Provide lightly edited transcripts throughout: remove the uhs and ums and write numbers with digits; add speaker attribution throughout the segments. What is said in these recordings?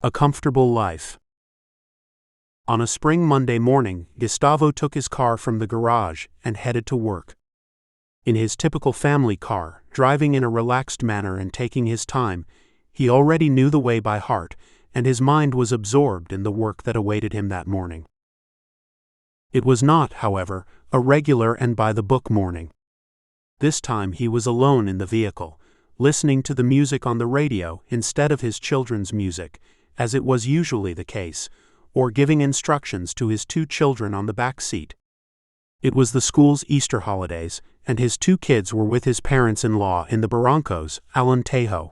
Speaker 1: A comfortable life. On a spring Monday morning, Gustavo took his car from the garage and headed to work. In his typical family car, driving in a relaxed manner and taking his time, he already knew the way by heart, and his mind was absorbed in the work that awaited him that morning. It was not, however, a regular and by-the-book morning. This time he was alone in the vehicle, listening to the music on the radio instead of his children's music, as it was usually the case, or giving instructions to his two children on the back seat. It was the school's Easter holidays, and his two kids were with his parents-in-law in the Barrancos, Alentejo.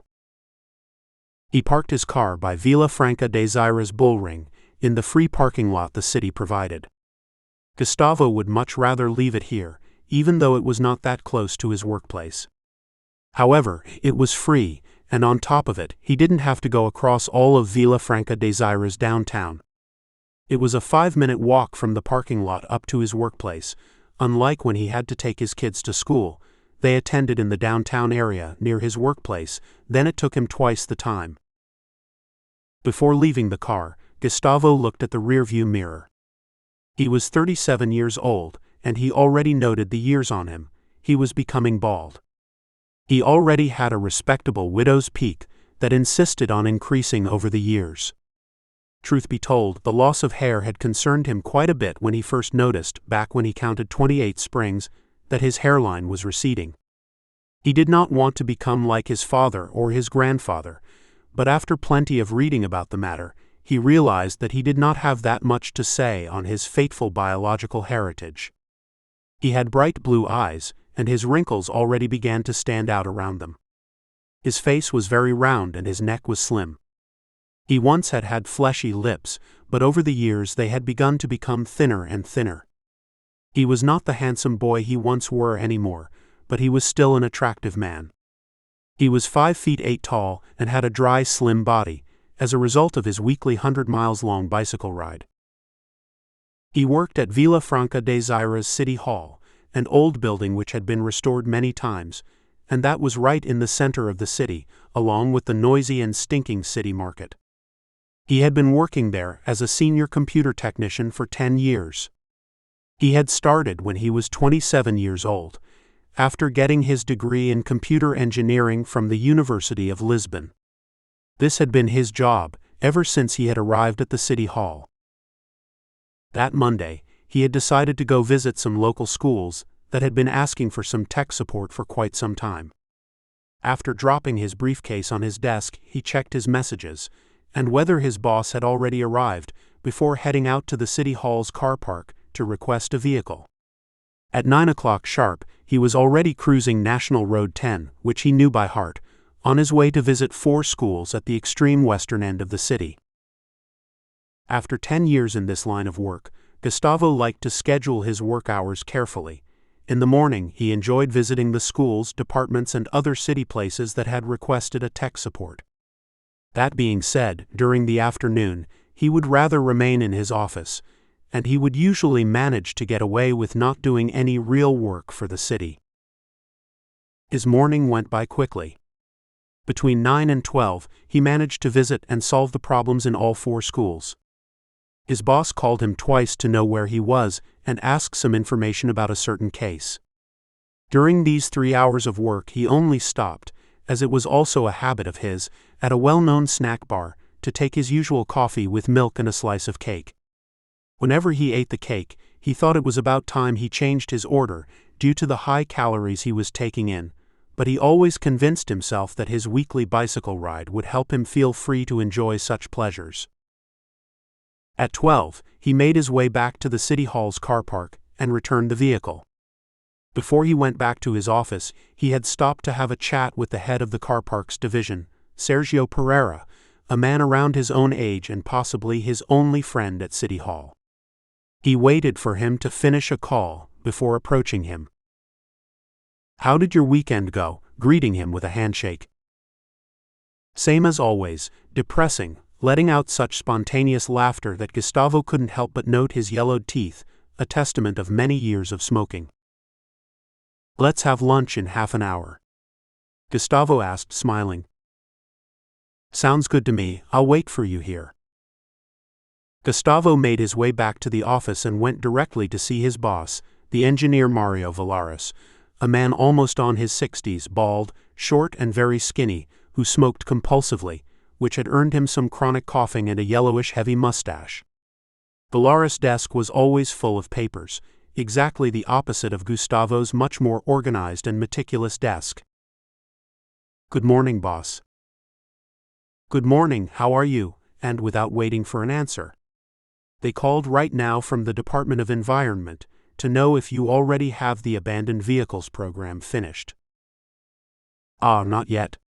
Speaker 1: He parked his car by Villa Franca de Xira's bullring, in the free parking lot the city provided. Gustavo would much rather leave it here, even though it was not that close to his workplace. However, it was free, and on top of it, he didn't have to go across all of Villa Franca de Xira's downtown. It was a 5-minute walk from the parking lot up to his workplace. Unlike when he had to take his kids to school, they attended in the downtown area near his workplace, then it took him twice the time. Before leaving the car, Gustavo looked at the rearview mirror. He was 37 years old, and he already noted the years on him. He was becoming bald. He already had a respectable widow's peak that insisted on increasing over the years. Truth be told, the loss of hair had concerned him quite a bit when he first noticed, back when he counted 28 springs, that his hairline was receding. He did not want to become like his father or his grandfather, but after plenty of reading about the matter, he realized that he did not have that much to say on his fateful biological heritage. He had bright blue eyes, and his wrinkles already began to stand out around them. His face was very round and his neck was slim. He once had had fleshy lips, but over the years they had begun to become thinner and thinner. He was not the handsome boy he once were anymore, but he was still an attractive man. He was 5 feet 8 tall and had a dry, slim body, as a result of his weekly 100-mile-long bicycle ride. He worked at Villa Franca de Xira's City Hall, an old building which had been restored many times, and that was right in the center of the city, along with the noisy and stinking city market. He had been working there as a senior computer technician for 10 years. He had started when he was 27 years old, after getting his degree in computer engineering from the University of Lisbon. This had been his job ever since he had arrived at the City Hall. That Monday, he had decided to go visit some local schools that had been asking for some tech support for quite some time. After dropping his briefcase on his desk, he checked his messages, and whether his boss had already arrived, before heading out to the City Hall's car park to request a vehicle. At 9 o'clock sharp, he was already cruising National Road 10, which he knew by heart, on his way to visit 4 schools at the extreme western end of the city. After 10 years in this line of work, Gustavo liked to schedule his work hours carefully. In the morning, he enjoyed visiting the schools, departments, and other city places that had requested a tech support. That being said, during the afternoon, he would rather remain in his office, and he would usually manage to get away with not doing any real work for the city. His morning went by quickly. Between 9 and 12, he managed to visit and solve the problems in all 4 schools. His boss called him twice to know where he was and asked some information about a certain case. During these 3 hours of work he only stopped, as it was also a habit of his, at a well-known snack bar, to take his usual coffee with milk and a slice of cake. Whenever he ate the cake, he thought it was about time he changed his order due to the high calories he was taking in, but he always convinced himself that his weekly bicycle ride would help him feel free to enjoy such pleasures. At 12, he made his way back to the City Hall's car park and returned the vehicle. Before he went back to his office, he had stopped to have a chat with the head of the car park's division, Sergio Pereira, a man around his own age and possibly his only friend at City Hall. He waited for him to finish a call before approaching him. "How did your weekend go?" greeting him with a handshake. Same as always, depressing, letting out such spontaneous laughter that Gustavo couldn't help but note his yellowed teeth, a testament of many years of smoking. "Let's have lunch in half an hour," Gustavo asked, smiling. Sounds good to me, I'll wait for you here. Gustavo made his way back to the office and went directly to see his boss, the engineer Mario Valaris, a man almost on his 60s, bald, short and very skinny, who smoked compulsively, which had earned him some chronic coughing and a yellowish heavy mustache. Valaris' desk was always full of papers, exactly the opposite of Gustavo's much more organized and meticulous desk. "Good morning, boss." "Good morning, how are you?" And without waiting for an answer. "They called right now from the Department of Environment to know if you already have the abandoned vehicles program finished." "Ah, not yet.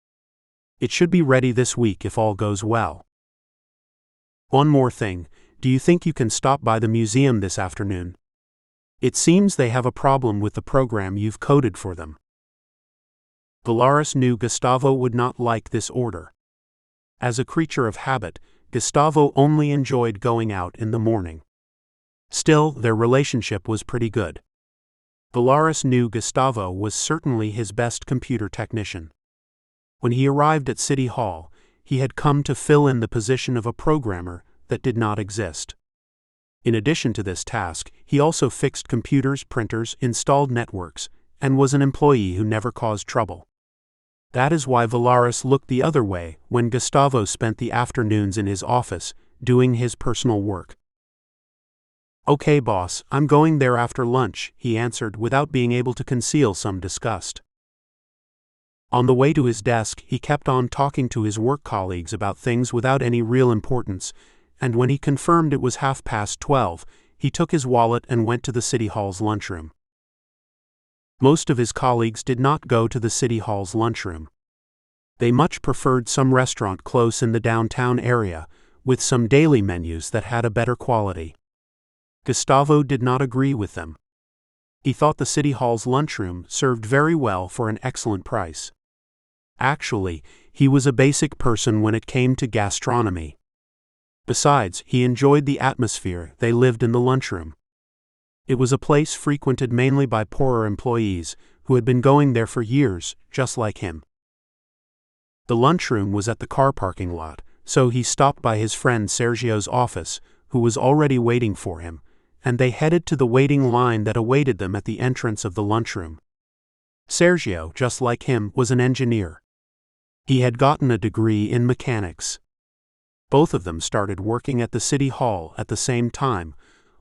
Speaker 1: It should be ready this week if all goes well." "One more thing, do you think you can stop by the museum this afternoon? It seems they have a problem with the program you've coded for them." Valaris knew Gustavo would not like this order. As a creature of habit, Gustavo only enjoyed going out in the morning. Still, their relationship was pretty good. Valaris knew Gustavo was certainly his best computer technician. When he arrived at City Hall, he had come to fill in the position of a programmer that did not exist. In addition to this task, he also fixed computers, printers, installed networks, and was an employee who never caused trouble. That is why Valaris looked the other way when Gustavo spent the afternoons in his office, doing his personal work. "Okay, boss, I'm going there after lunch," he answered without being able to conceal some disgust. On the way to his desk, he kept on talking to his work colleagues about things without any real importance, and when he confirmed it was 12:30, he took his wallet and went to the City Hall's lunchroom. Most of his colleagues did not go to the City Hall's lunchroom. They much preferred some restaurant close in the downtown area, with some daily menus that had a better quality. Gustavo did not agree with them. He thought the City Hall's lunchroom served very well for an excellent price. Actually, he was a basic person when it came to gastronomy. Besides, he enjoyed the atmosphere they lived in the lunchroom. It was a place frequented mainly by poorer employees who had been going there for years, just like him. The lunchroom was at the car parking lot, so he stopped by his friend Sergio's office, who was already waiting for him, and they headed to the waiting line that awaited them at the entrance of the lunchroom. Sergio, just like him, was an engineer. He had gotten a degree in mechanics. Both of them started working at the City Hall at the same time.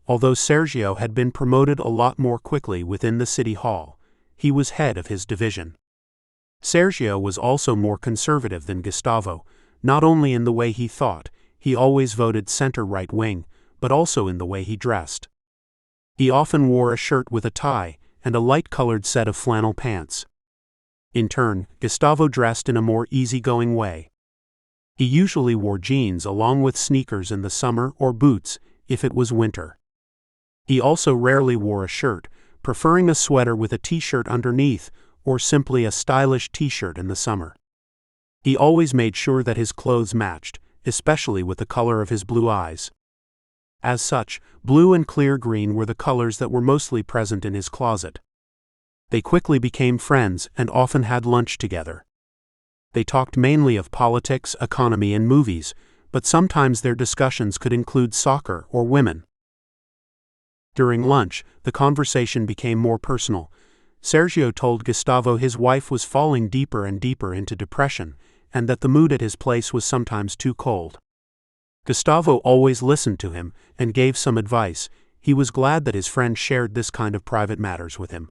Speaker 1: Although Sergio had been promoted a lot more quickly within the City Hall, he was head of his division. Sergio was also more conservative than Gustavo, not only in the way he thought, he always voted center-right wing, but also in the way he dressed. He often wore a shirt with a tie and a light-colored set of flannel pants. In turn, Gustavo dressed in a more easygoing way. He usually wore jeans along with sneakers in the summer or boots if it was winter. He also rarely wore a shirt, preferring a sweater with a t-shirt underneath or simply a stylish t-shirt in the summer. He always made sure that his clothes matched, especially with the color of his blue eyes. As such, blue and clear green were the colors that were mostly present in his closet. They quickly became friends and often had lunch together. They talked mainly of politics, economy, and movies, but sometimes their discussions could include soccer or women. During lunch, the conversation became more personal. Sergio told Gustavo his wife was falling deeper and deeper into depression, and that the mood at his place was sometimes too cold. Gustavo always listened to him and gave some advice. He was glad that his friend shared this kind of private matters with him.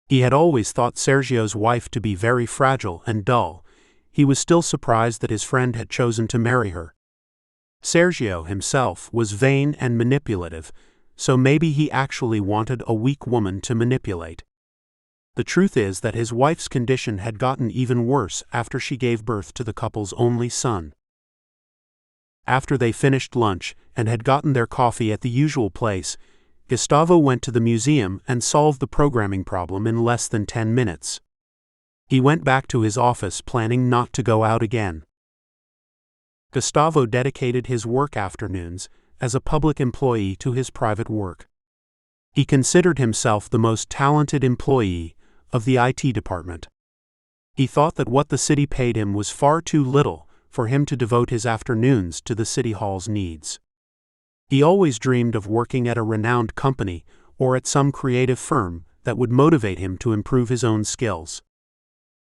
Speaker 1: He had always thought Sergio's wife to be very fragile and dull. He was still surprised that his friend had chosen to marry her. Sergio himself was vain and manipulative, so maybe he actually wanted a weak woman to manipulate. The truth is that his wife's condition had gotten even worse after she gave birth to the couple's only son. After they finished lunch and had gotten their coffee at the usual place, Gustavo went to the museum and solved the programming problem in less than 10 minutes. He went back to his office planning not to go out again. Gustavo dedicated his work afternoons as a public employee to his private work. He considered himself the most talented employee of the IT department. He thought that what the city paid him was far too little for him to devote his afternoons to the City Hall's needs. He always dreamed of working at a renowned company or at some creative firm that would motivate him to improve his own skills.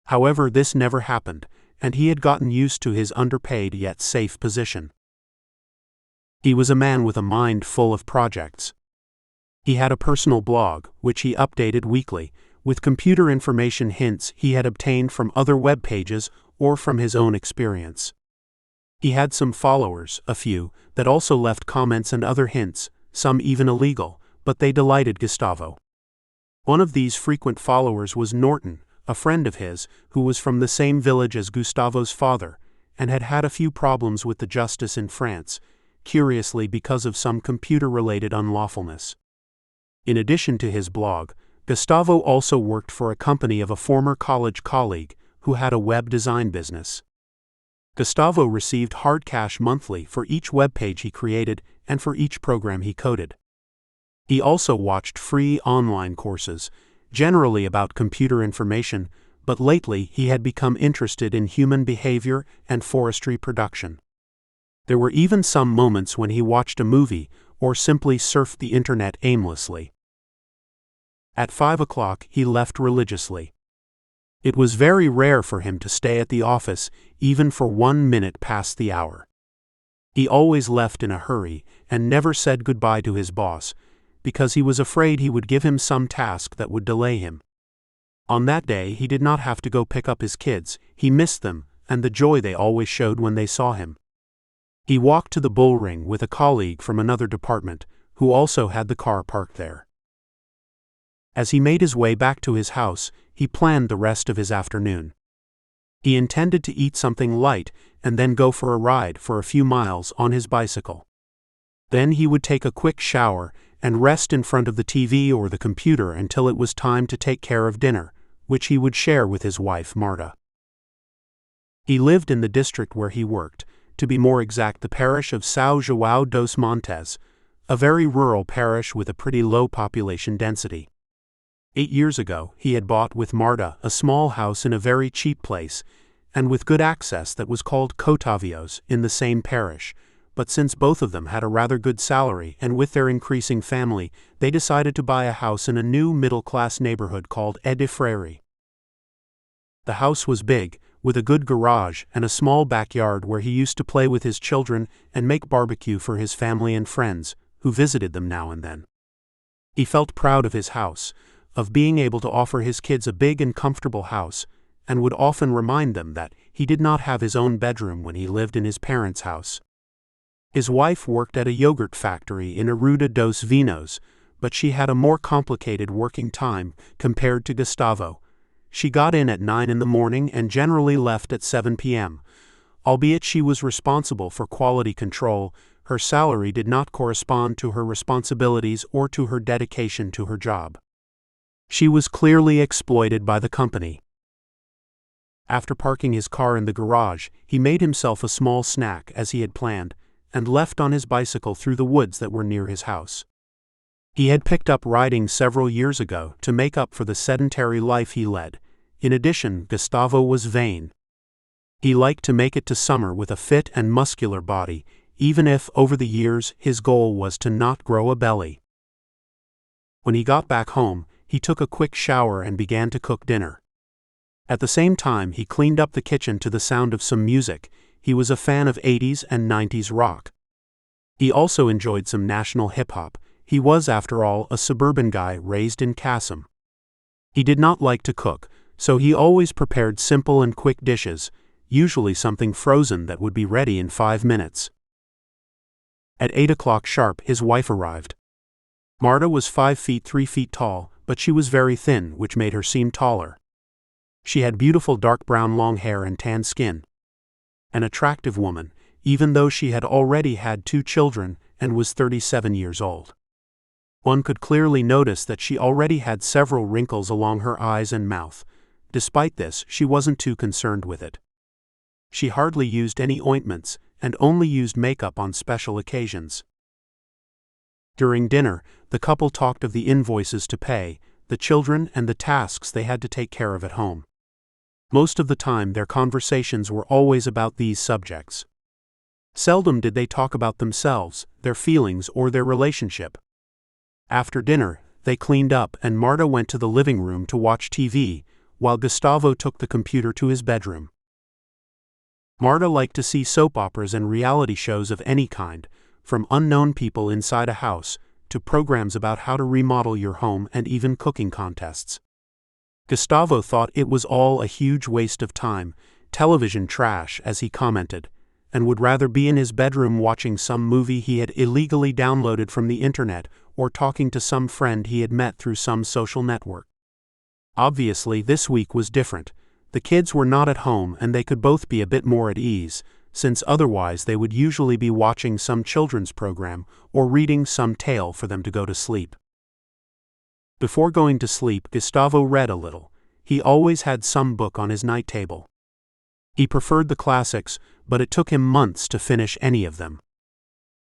Speaker 1: However, this never happened, and he had gotten used to his underpaid yet safe position. He was a man with a mind full of projects. He had a personal blog, which he updated weekly, with computer information hints he had obtained from other web pages or from his own experience. He had some followers, a few, that also left comments and other hints, some even illegal, but they delighted Gustavo. One of these frequent followers was Norton, a friend of his, who was from the same village as Gustavo's father, and had had a few problems with the justice in France, curiously because of some computer-related unlawfulness. In addition to his blog, Gustavo also worked for a company of a former college colleague who had a web design business. Gustavo received hard cash monthly for each web page he created and for each program he coded. He also watched free online courses, generally about computer information, but lately he had become interested in human behavior and forestry production. There were even some moments when he watched a movie or simply surfed the internet aimlessly. At 5 o'clock he left religiously. It was very rare for him to stay at the office even for 1 minute past the hour. He always left in a hurry and never said goodbye to his boss, because he was afraid he would give him some task that would delay him. On that day he did not have to go pick up his kids, he missed them and the joy they always showed when they saw him. He walked to the bull ring with a colleague from another department, who also had the car parked there. As he made his way back to his house, he planned the rest of his afternoon. He intended to eat something light and then go for a ride for a few miles on his bicycle. Then he would take a quick shower and rest in front of the TV or the computer until it was time to take care of dinner, which he would share with his wife Marta. He lived in the district where he worked, to be more exact the parish of São João dos Montes, a very rural parish with a pretty low population density. 8 years ago, he had bought with Marta a small house in a very cheap place, and with good access that was called Cotavios in the same parish, but since both of them had a rather good salary and with their increasing family, they decided to buy a house in a new middle-class neighborhood called Edifreri. The house was big, with a good garage and a small backyard where he used to play with his children and make barbecue for his family and friends, who visited them now and then. He felt proud of his house, of being able to offer his kids a big and comfortable house, and would often remind them that he did not have his own bedroom when he lived in his parents' house. His wife worked at a yogurt factory in Arruda dos Vinos, but she had a more complicated working time compared to Gustavo. She got in at 9 in the morning and generally left at 7 p.m. Albeit she was responsible for quality control, her salary did not correspond to her responsibilities or to her dedication to her job. She was clearly exploited by the company. After parking his car in the garage, he made himself a small snack as he had planned, and left on his bicycle through the woods that were near his house. He had picked up riding several years ago to make up for the sedentary life he led. In addition, Gustavo was vain. He liked to make it to summer with a fit and muscular body, even if, over the years, his goal was to not grow a belly. When he got back home, he took a quick shower and began to cook dinner. At the same time, he cleaned up the kitchen to the sound of some music. He was a fan of 80s and 90s rock. He also enjoyed some national hip-hop. He was, after all, a suburban guy raised in Kassam. He did not like to cook, so he always prepared simple and quick dishes, usually something frozen that would be ready in 5 minutes. At 8 o'clock sharp, his wife arrived. Marta was 5 feet 3 feet tall, but she was very thin, which made her seem taller. She had beautiful dark brown long hair and tan skin. An attractive woman, even though she had already had 2 children and was 37 years old. One could clearly notice that she already had several wrinkles along her eyes and mouth. Despite this, she wasn't too concerned with it. She hardly used any ointments and only used makeup on special occasions. During dinner, the couple talked of the invoices to pay, the children and the tasks they had to take care of at home. Most of the time their conversations were always about these subjects. Seldom did they talk about themselves, their feelings, or their relationship. After dinner, they cleaned up and Marta went to the living room to watch TV, while Gustavo took the computer to his bedroom. Marta liked to see soap operas and reality shows of any kind, from unknown people inside a house, to programs about how to remodel your home and even cooking contests. Gustavo thought it was all a huge waste of time, television trash as he commented, and would rather be in his bedroom watching some movie he had illegally downloaded from the internet or talking to some friend he had met through some social network. Obviously, this week was different. The kids were not at home and they could both be a bit more at ease, since otherwise they would usually be watching some children's program or reading some tale for them to go to sleep. Before going to sleep, Gustavo read a little. He always had some book on his night table. He preferred the classics, but it took him months to finish any of them.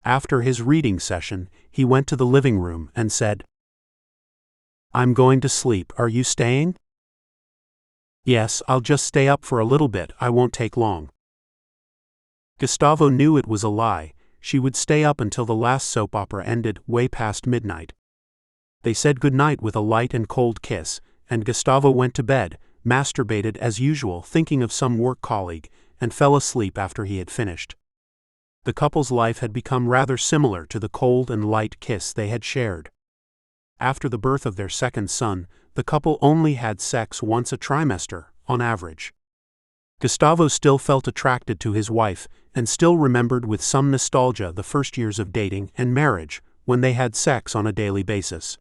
Speaker 1: After his reading session, he went to the living room and said, "I'm going to sleep, are you staying?" "Yes, I'll just stay up for a little bit, I won't take long." Gustavo knew it was a lie. She would stay up until the last soap opera ended, way past midnight. They said goodnight with a light and cold kiss, and Gustavo went to bed, masturbated as usual, thinking of some work colleague, and fell asleep after he had finished. The couple's life had become rather similar to the cold and light kiss they had shared. After the birth of their second son, the couple only had sex once a trimester, on average. Gustavo still felt attracted to his wife, and still remembered with some nostalgia the first years of dating and marriage, when they had sex on a daily basis.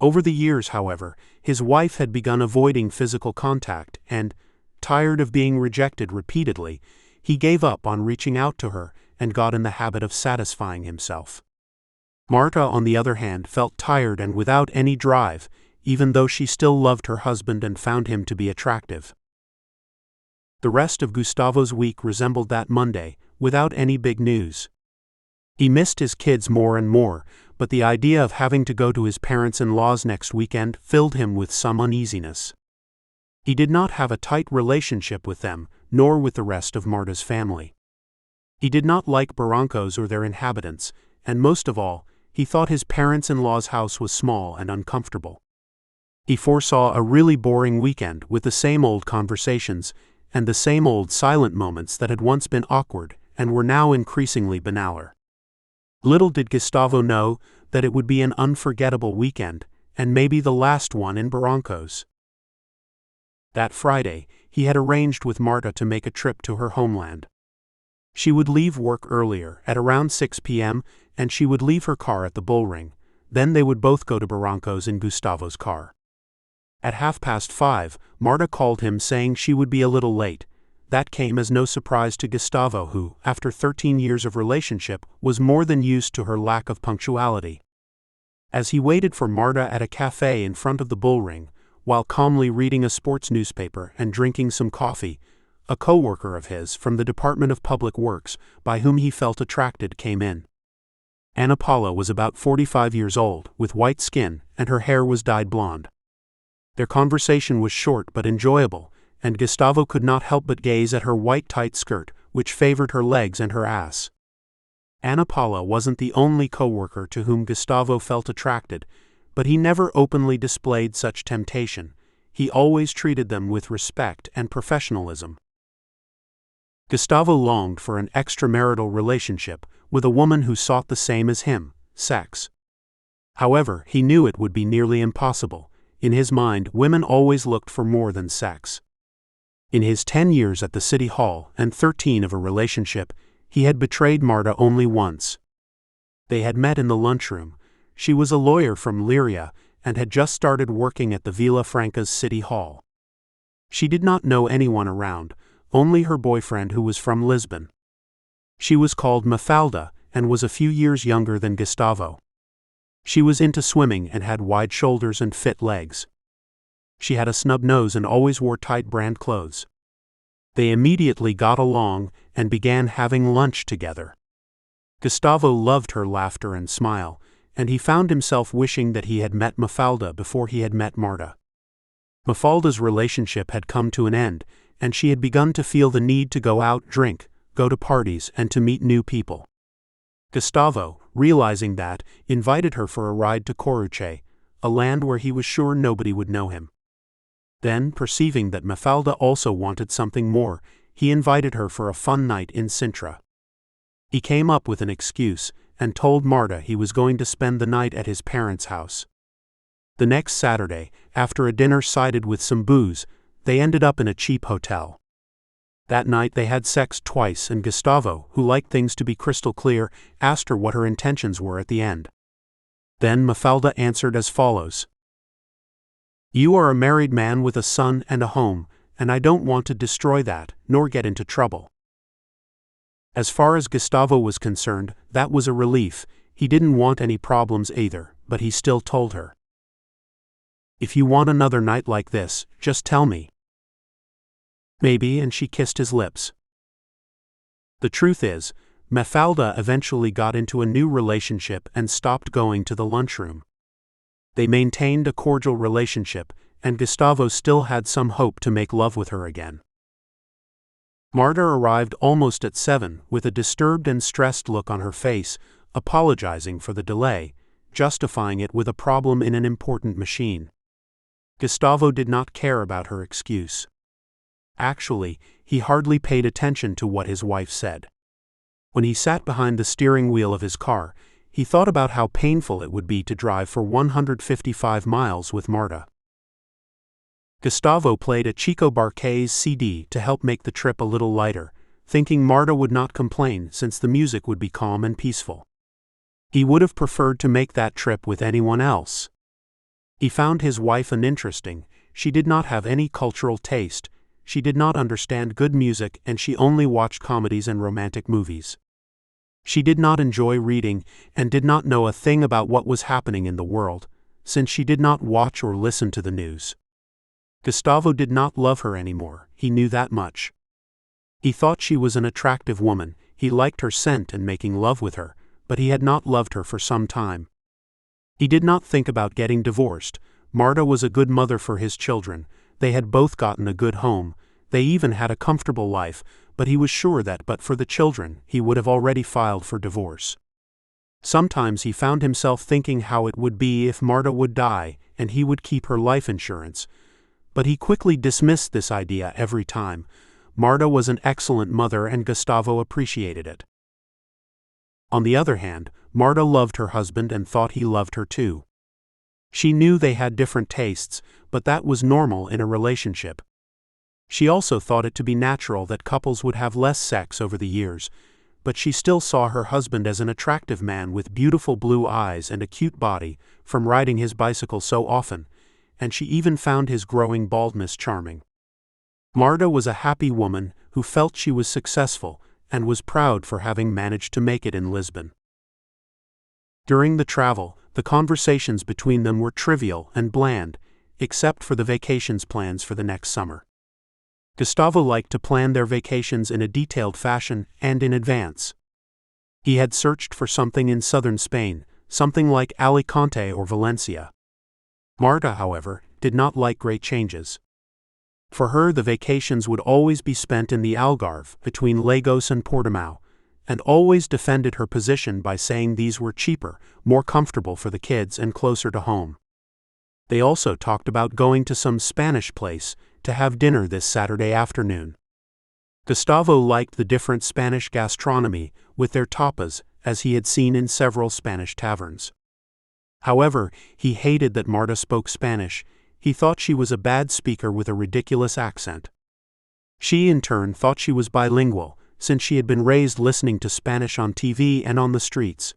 Speaker 1: Over the years, however, his wife had begun avoiding physical contact and, tired of being rejected repeatedly, he gave up on reaching out to her and got in the habit of satisfying himself. Marta, on the other hand, felt tired and without any drive, even though she still loved her husband and found him to be attractive. The rest of Gustavo's week resembled that Monday, without any big news. He missed his kids more and more, but the idea of having to go to his parents-in-law's next weekend filled him with some uneasiness. He did not have a tight relationship with them, nor with the rest of Marta's family. He did not like Barrancos or their inhabitants, and most of all, he thought his parents-in-law's house was small and uncomfortable. He foresaw a really boring weekend with the same old conversations, and the same old silent moments that had once been awkward and were now increasingly banaler. Little did Gustavo know that it would be an unforgettable weekend, and maybe the last one in Barrancos. That Friday, he had arranged with Marta to make a trip to her homeland. She would leave work earlier, at around 6 p.m., and she would leave her car at the bullring. Then they would both go to Barrancos in Gustavo's car. At 5:30, Marta called him saying she would be a little late. That came as no surprise to Gustavo, who, after 13 years of relationship, was more than used to her lack of punctuality. As he waited for Marta at a cafe in front of the bullring, while calmly reading a sports newspaper and drinking some coffee, a co-worker of his from the Department of Public Works, by whom he felt attracted, came in. Ana Paula was about 45 years old, with white skin, and her hair was dyed blonde. Their conversation was short but enjoyable, and Gustavo could not help but gaze at her white tight skirt, which favored her legs and her ass. Ana Paula wasn't the only co-worker to whom Gustavo felt attracted, but he never openly displayed such temptation. He always treated them with respect and professionalism. Gustavo longed for an extramarital relationship with a woman who sought the same as him, sex. However, he knew it would be nearly impossible. In his mind, women always looked for more than sex. In his 10 years at the city hall and 13 of a relationship, he had betrayed Marta only once. They had met in the lunchroom. She was a lawyer from Liria and had just started working at the Vila Franca's city hall. She did not know anyone around, only her boyfriend who was from Lisbon. She was called Mafalda and was a few years younger than Gustavo. She was into swimming and had wide shoulders and fit legs. She had a snub nose and always wore tight brand clothes. They immediately got along and began having lunch together. Gustavo loved her laughter and smile, and he found himself wishing that he had met Mafalda before he had met Marta. Mafalda's relationship had come to an end, and she had begun to feel the need to go out, drink, go to parties, and to meet new people. Gustavo, realizing that, invited her for a ride to Coruche, a land where he was sure nobody would know him. Then, perceiving that Mafalda also wanted something more, he invited her for a fun night in Sintra. He came up with an excuse, and told Marta he was going to spend the night at his parents' house. The next Saturday, after a dinner sided with some booze, they ended up in a cheap hotel. That night they had sex twice, and Gustavo, who liked things to be crystal clear, asked her what her intentions were at the end. Then Mafalda answered as follows. "You are a married man with a son and a home, and I don't want to destroy that, nor get into trouble." As far as Gustavo was concerned, that was a relief. He didn't want any problems either, but he still told her. "If you want another night like this, just tell me." "Maybe," and she kissed his lips. The truth is, Mafalda eventually got into a new relationship and stopped going to the lunchroom. They maintained a cordial relationship, and Gustavo still had some hope to make love with her again. Marta arrived almost at 7, with a disturbed and stressed look on her face, apologizing for the delay, justifying it with a problem in an important machine. Gustavo did not care about her excuse. Actually, he hardly paid attention to what his wife said. When he sat behind the steering wheel of his car, he thought about how painful it would be to drive for 155 miles with Marta. Gustavo played a Chico Barquez CD to help make the trip a little lighter, thinking Marta would not complain since the music would be calm and peaceful. He would have preferred to make that trip with anyone else. He found his wife uninteresting. She did not have any cultural taste, she did not understand good music, and she only watched comedies and romantic movies. She did not enjoy reading, and did not know a thing about what was happening in the world, since she did not watch or listen to the news. Gustavo did not love her anymore, he knew that much. He thought she was an attractive woman, he liked her scent and making love with her, but he had not loved her for some time. He did not think about getting divorced. Marta was a good mother for his children, they had both gotten a good home, they even had a comfortable life, but he was sure that but for the children, he would have already filed for divorce. Sometimes he found himself thinking how it would be if Marta would die and he would keep her life insurance, but he quickly dismissed this idea every time. Marta was an excellent mother and Gustavo appreciated it. On the other hand, Marta loved her husband and thought he loved her too. She knew they had different tastes, but that was normal in a relationship. She also thought it to be natural that couples would have less sex over the years, but she still saw her husband as an attractive man with beautiful blue eyes and a cute body, from riding his bicycle so often, and she even found his growing baldness charming. Marta was a happy woman who felt she was successful and was proud for having managed to make it in Lisbon. During the travel, the conversations between them were trivial and bland, except for the vacations plans for the next summer. Gustavo liked to plan their vacations in a detailed fashion and in advance. He had searched for something in southern Spain, something like Alicante or Valencia. Marta, however, did not like great changes. For her, the vacations would always be spent in the Algarve, between Lagos and Portimao, and always defended her position by saying these were cheaper, more comfortable for the kids and closer to home. They also talked about going to some Spanish place to have dinner this Saturday afternoon. Gustavo liked the different Spanish gastronomy with their tapas, as he had seen in several Spanish taverns. However, he hated that Marta spoke Spanish. He thought she was a bad speaker with a ridiculous accent. She in turn thought she was bilingual, since she had been raised listening to Spanish on TV and on the streets.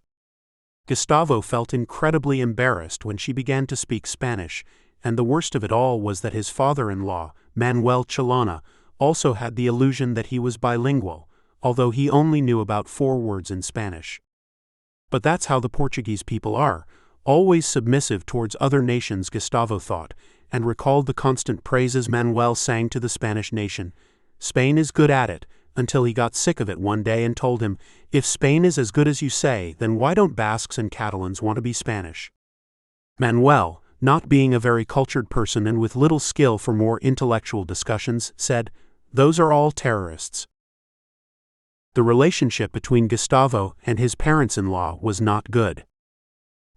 Speaker 1: Gustavo felt incredibly embarrassed when she began to speak Spanish, and the worst of it all was that his father-in-law, Manuel Chilana, also had the illusion that he was bilingual, although he only knew about 4 words in Spanish. But that's how the Portuguese people are, always submissive towards other nations, Gustavo thought, and recalled the constant praises Manuel sang to the Spanish nation. Spain is good at it, until he got sick of it one day and told him, "If Spain is as good as you say, then why don't Basques and Catalans want to be Spanish?" Manuel, not being a very cultured person and with little skill for more intellectual discussions, said, "Those are all terrorists." The relationship between Gustavo and his parents-in-law was not good.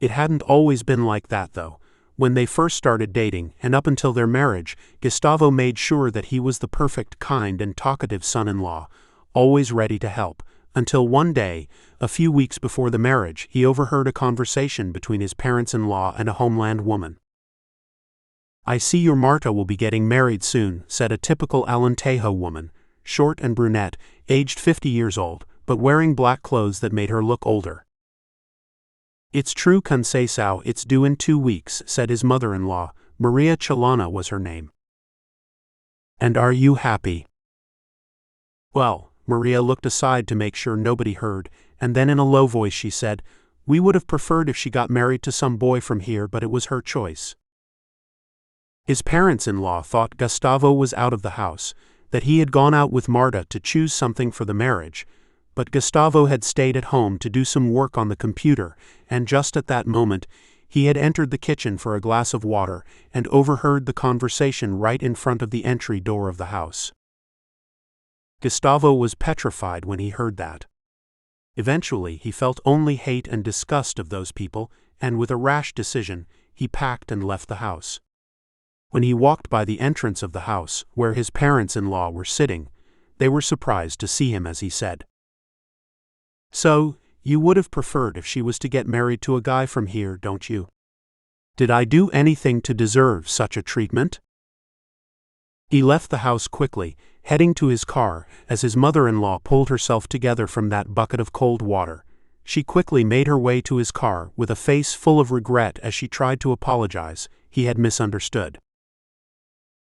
Speaker 1: It hadn't always been like that, though. When they first started dating, and up until their marriage, Gustavo made sure that he was the perfect, kind, and talkative son-in-law, always ready to help, until one day, a few weeks before the marriage, he overheard a conversation between his parents-in-law and a homeland woman. "I see your Marta will be getting married soon," said a typical Alentejo woman, short and brunette, aged 50 years old, but wearing black clothes that made her look older. "It's true, Conceição, it's due in 2 weeks," said his mother-in-law. Maria Chalana was her name. "And are you happy?" "Well," Maria looked aside to make sure nobody heard, and then in a low voice she said, "We would have preferred if she got married to some boy from here, but it was her choice." His parents-in-law thought Gustavo was out of the house, that he had gone out with Marta to choose something for the marriage, but Gustavo had stayed at home to do some work on the computer, and just at that moment, he had entered the kitchen for a glass of water and overheard the conversation right in front of the entry door of the house. Gustavo was petrified when he heard that. Eventually, he felt only hate and disgust of those people, and with a rash decision, he packed and left the house. When he walked by the entrance of the house, where his parents-in-law were sitting, they were surprised to see him as he said, "So, you would have preferred if she was to get married to a guy from here, don't you? Did I do anything to deserve such a treatment?" He left the house quickly, heading to his car, as his mother-in-law pulled herself together from that bucket of cold water. She quickly made her way to his car, with a face full of regret as she tried to apologize. He had misunderstood.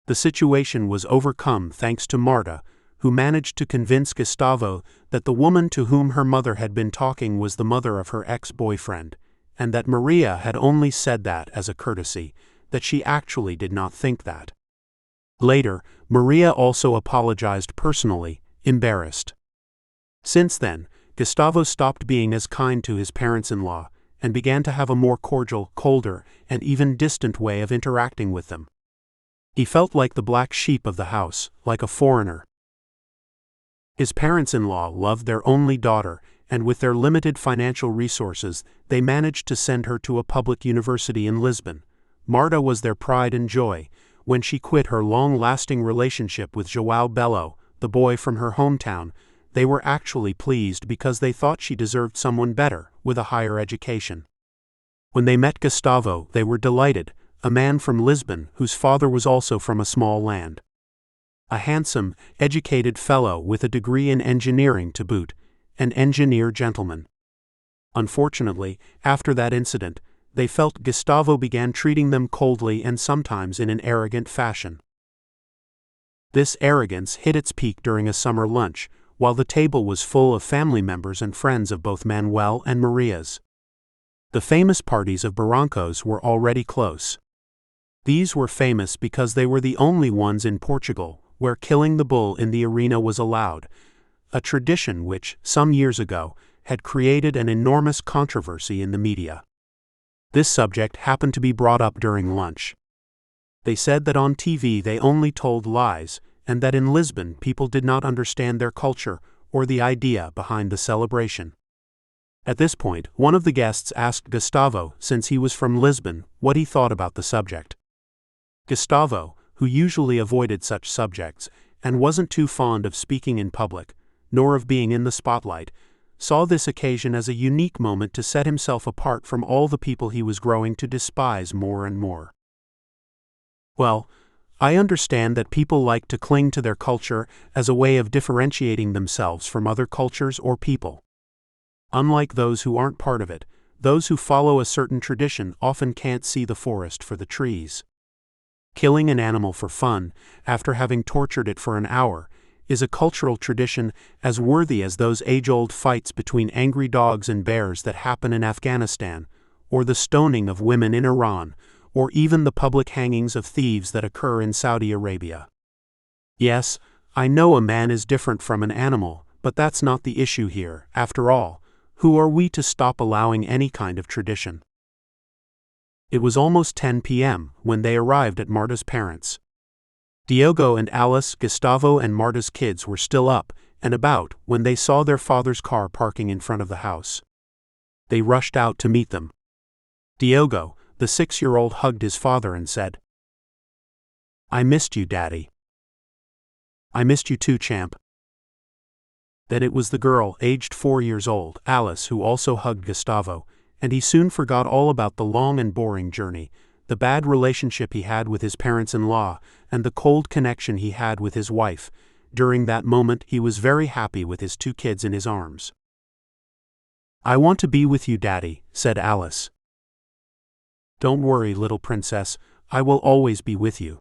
Speaker 1: The situation was overcome thanks to Marta, who managed to convince Gustavo that the woman to whom her mother had been talking was the mother of her ex-boyfriend, and that Maria had only said that as a courtesy, that she actually did not think that. Later, Maria also apologized personally, embarrassed. Since then, Gustavo stopped being as kind to his parents-in-law, and began to have a more cordial, colder, and even distant way of interacting with them. He felt like the black sheep of the house, like a foreigner. His parents-in-law loved their only daughter, and with their limited financial resources, they managed to send her to a public university in Lisbon. Marta was their pride and joy. When she quit her long-lasting relationship with João Belo, the boy from her hometown, they were actually pleased because they thought she deserved someone better, with a higher education. When they met Gustavo, they were delighted, a man from Lisbon whose father was also from a small land. A handsome, educated fellow with a degree in engineering to boot, an engineer gentleman. Unfortunately, after that incident, they felt Gustavo began treating them coldly and sometimes in an arrogant fashion. This arrogance hit its peak during a summer lunch, while the table was full of family members and friends of both Manuel and Maria's. The famous parties of Barrancos were already close. These were famous because they were the only ones in Portugal where killing the bull in the arena was allowed, a tradition which, some years ago, had created an enormous controversy in the media. This subject happened to be brought up during lunch. They said that on TV they only told lies, and that in Lisbon people did not understand their culture or the idea behind the celebration. At this point, one of the guests asked Gustavo, since he was from Lisbon, what he thought about the subject. Gustavo, who usually avoided such subjects, and wasn't too fond of speaking in public, nor of being in the spotlight, saw this occasion as a unique moment to set himself apart from all the people he was growing to despise more and more. "Well, I understand that people like to cling to their culture as a way of differentiating themselves from other cultures or people. Unlike those who aren't part of it, those who follow a certain tradition often can't see the forest for the trees. Killing an animal for fun, after having tortured it for an hour, is a cultural tradition as worthy as those age-old fights between angry dogs and bears that happen in Afghanistan, or the stoning of women in Iran, or even the public hangings of thieves that occur in Saudi Arabia. Yes, I know a man is different from an animal, but that's not the issue here. After all, who are we to stop allowing any kind of tradition? It was almost 10 p.m. when they arrived at Marta's parents'. Diogo and Alice, Gustavo and Marta's kids were still up and about when they saw their father's car parking in front of the house. They rushed out to meet them. Diogo, the 6-year-old, hugged his father and said, "I missed you, Daddy." "I missed you too, champ." Then it was the girl, aged 4 years old, Alice, who also hugged Gustavo, and he soon forgot all about the long and boring journey, the bad relationship he had with his parents-in-law, and the cold connection he had with his wife. During that moment he was very happy with his 2 kids in his arms. "I want to be with you, Daddy," said Alice. "Don't worry, little princess, I will always be with you."